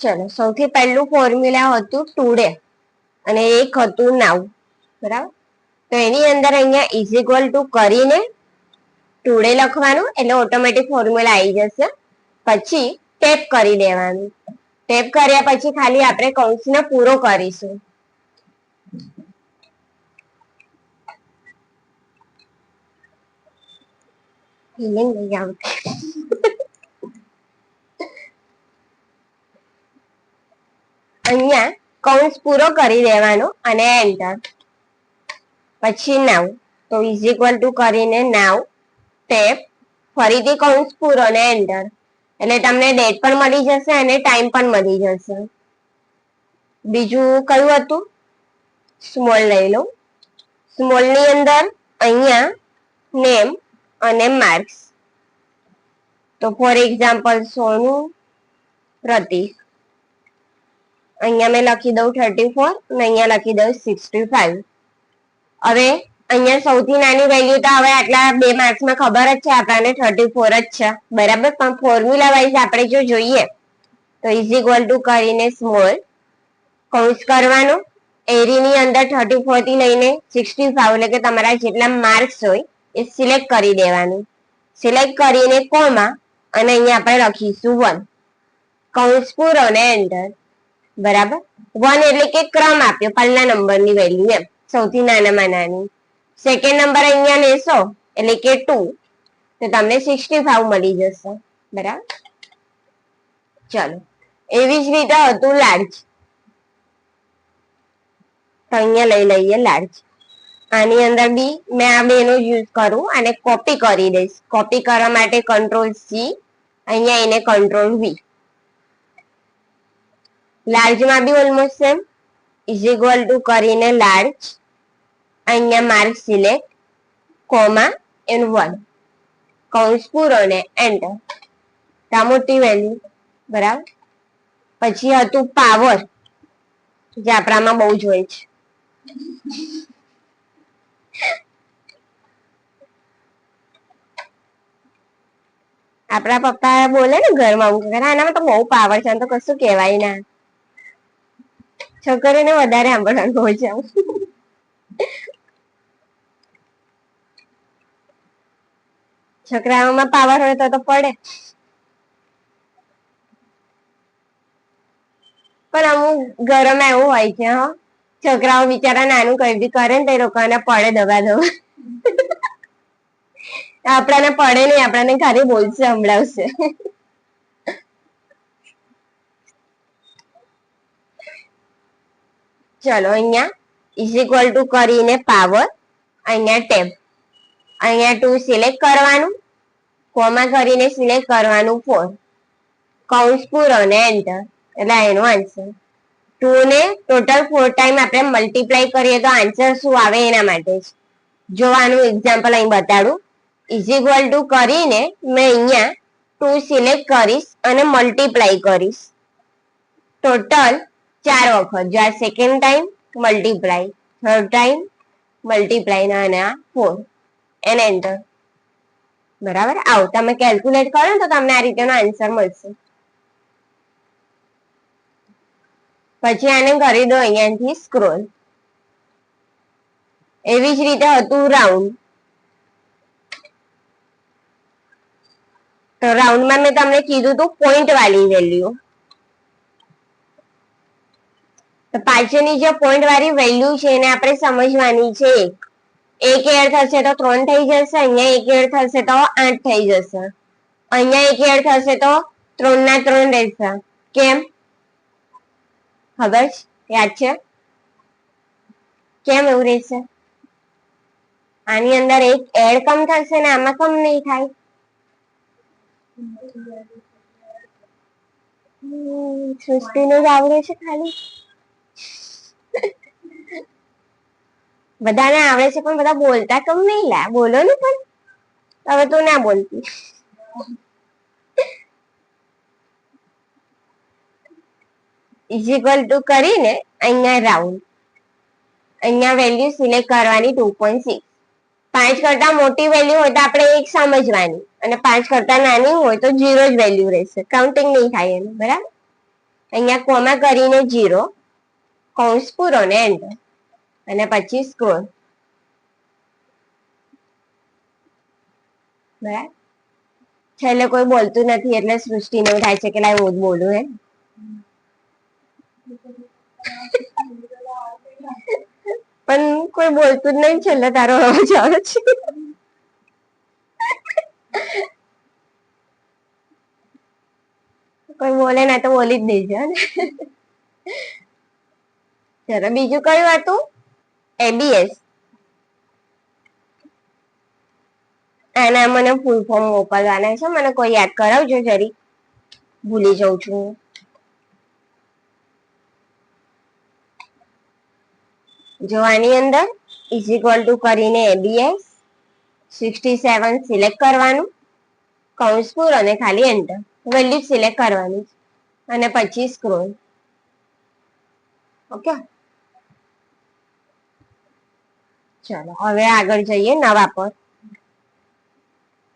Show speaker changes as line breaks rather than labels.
ચલો સૌથી પહેલું ફોર્મ્યુલા હતું ટુડે અને એક હતું નાવ, બરાબર. તો એની અંદર અહીંયા ઇઝ ઇક્વલ ટુ કરીને ટુડે લખવાનું એટલે ઓટોમેટિક ફોર્મ્યુલા આવી જશે. પછી ટેપ કરી દેવાનું. ટેપ કર્યા પછી ખાલી આપણે કૌંસને પૂરો કરીશું. અહીંયા કૌંસ પૂરો કરી દેવાનો અને એન્ટર. પછી નાવ, તો ઇઝ ઇક્વલ ટુ કરીને નાવ ટેપ ફરીથી કૌંસ પૂરો ને એન્ટર. એટલે તમને ડેટ પણ મળી જશે અને ટાઈમ પણ મળી જશે. બીજું કયું હતું? સ્મોલ લઈ લો. સ્મોલ ની અંદર અહીંયા નેમ અને માર્ક્સ. તો ફોર એક્ઝામ્પલ સોનું પ્રતીક. અહીંયા મેં લખી દઉં 34 અને અહીંયા લખી દઉં 65. હવે અહીંયા સૌથી નાની વેલ્યુ તો હવે આટલા 2 માર્ક્સમાં ખબર જ છે આપણને 34 જ છે, બરાબર. પણ ફોર્મ્યુલા વાઇઝ આપણે જો જોઈએ તો ઇઝ ઇક્વલ ટુ કરીને સ્મોલ કૌંસ કરવાનો, એરીની અંદર 34 થી લઈને 65 એટલે કે તમારા જેટલા માર્ક્સ હોય એ સિલેક્ટ કરી દેવાનું. સિલેક્ટ કરીને કોમા અને અહીંયા આપણે લખીશું 1 કૌંસ પૂરો ને એન્ટર, બરાબર. 1 એટલે કે ક્રમ આપ્યો પહેલા નંબરની વેલ્યુ એમ, સૌથી નાનામાં નાની. સેકન્ડ નંબર અહીંયા લેશો એટલે કે 2 તો તમને 65 મળી જશે, બરાબર. ચલો એવી જ રીતે હતું લાર્જ. તો અહીંયા લઈ લઈએ લાર્જ. આની અંદર બી મેં આ બે નો યુઝ કરું અને કોપી કરી દઈશ. કોપી કરવા માટે કંટ્રોલ સી, અહીંયા એને કંટ્રોલ વી. લાર્જમાં be almost same, is equal to કરીને લાર્જ, અહીંયા માર્ક સિલેક્ટ, કોમા એન 1 કૌંસ પૂરો ને એન્ટર. આ મોટી વેલ્યુ, બરાબર. પછી હતું પાવર, જે આપણામાં બહુ જ હોય છે. આપણા પપ્પા બોલે ને ઘરમાં આનામાં તો બહુ પાવર છે, તો કશું કહેવાય ના. છોકરીઓને વધારે સાંભળવાનું હોય છે. છોકરાઓમાં પાવર હોય તો પડે. પણ અમુક ઘરોમાં એવું હોય છે, હા, છોકરાઓ બિચારા નાનું કઈ બી કરે ને તો એ લોકોને પડે દબા દબા. આપણાને પડે નહીં, આપણાને ખાલી બોલશે, સંભળાવશે. ચલો અહીંયા ઇઝ ઇક્વલ ટુ કરીને પાવર, અહીંયા ટેબ, અહીંયા 2 સિલેક્ટ કરવાનું, કોમા કરીને સિલેક્ટ કરવાનું 4 કૌંસ પૂરો ને એન્ટર. એટલે એનો આન્સર 2 ને ટોટલ 4 ટાઈમ આપણે મલ્ટીપ્લાય કરીએ તો આન્સર શું આવે એના માટે જ. જો આનું એક્ઝામ્પલ અહીં બતાડું, ઇઝ ઇક્વલ ટુ કરીને મેં અહીંયા 2 સિલેક્ટ કરીશ અને મલ્ટીપ્લાય કરીશ ટોટલ 4 વખત. જો આ second time multiply, third time multiply અને આ 4 એન એન્ટર, બરાબર. આવું તમે કેલ્ક્યુલેટ કરો ને તો તમને આ રીતેનો આન્સર મળશે. પછી આને કરી દો અહીંયાથી સ્ક્રોલ. એવી જ રીતે હતું રાઉન્ડ. તો રાઉન્ડમાં મેં તમને કીધું હતું પોઈન્ટ વાળી વેલ્યુ. તો પાછળની જે પોઈન્ટ વાળી વેલ્યુ છે એને આપણે સમજવાની છે. એક એડ થશે તો 3 થઈ જશે, અહીંયા એક એડ થશે તો 8 થઈ જશે, અહીંયા એક એડ થશે તો 3 ના 3 રહેશે. કેમ ખબર છે? યાદ છે કેમ એવું રહેશે? આની અંદર એક એડ કમ થશે ને આમાં કમ નહીં થાય. સૃષ્ટિનું જ આવડે છે ખાલી. બધાને આવડે છે પણ બધા બોલતા કમ નહીં. લા બોલો ને પણ. હવે તું ના બોલતી. ઇઝ ઇક્વલ ટુ કરીને અહીંયા રાઉન્ડ, અહીંયા વેલ્યુ સિલેક્ટ કરવાની 2.6. 5 કરતા મોટી વેલ્યુ હોય તો આપણે 1 સમજવાની અને 5 કરતા નાની હોય તો 0 જ વેલ્યુ રહેશે, કાઉન્ટિંગ નહીં થાય એનું, બરાબર. અહીંયા કોમા કરીને 0, કૌંસ પૂરો ને એન્ટર, અને પછી સ્ક્રોલ. બરાબર, છેલ્લે કોઈ બોલતું નથી એટલે સૃષ્ટિને એવું થાય છે કે લાય હું જ બોલું. હે પણ કોઈ બોલતું જ નહીં, છેલ્લે તારો અવાજ આવે છે. કોઈ બોલે ના તો બોલી જ દેજો ને. ચલો બીજું કયું હતું? એબીએસ. આના મને ફૂલ ફોર્મ મોકલવાના છે, મને કોઈ યાદ કરાવજો જરી, ભૂલી જાઉં છું. જો આની અંદર ઇઝ ઇક્વલ ટુ કરીને એબીએસ 67 સિલેક્ટ કરવાનું, કૌંસ પૂરો અને ખાલી એન્ટર, વેલ્યુ સિલેક્ટ કરવાની અને પછી સ્ક્રોલ. ઓકે, ચલો હવે આગળ જઈએ નવા પર.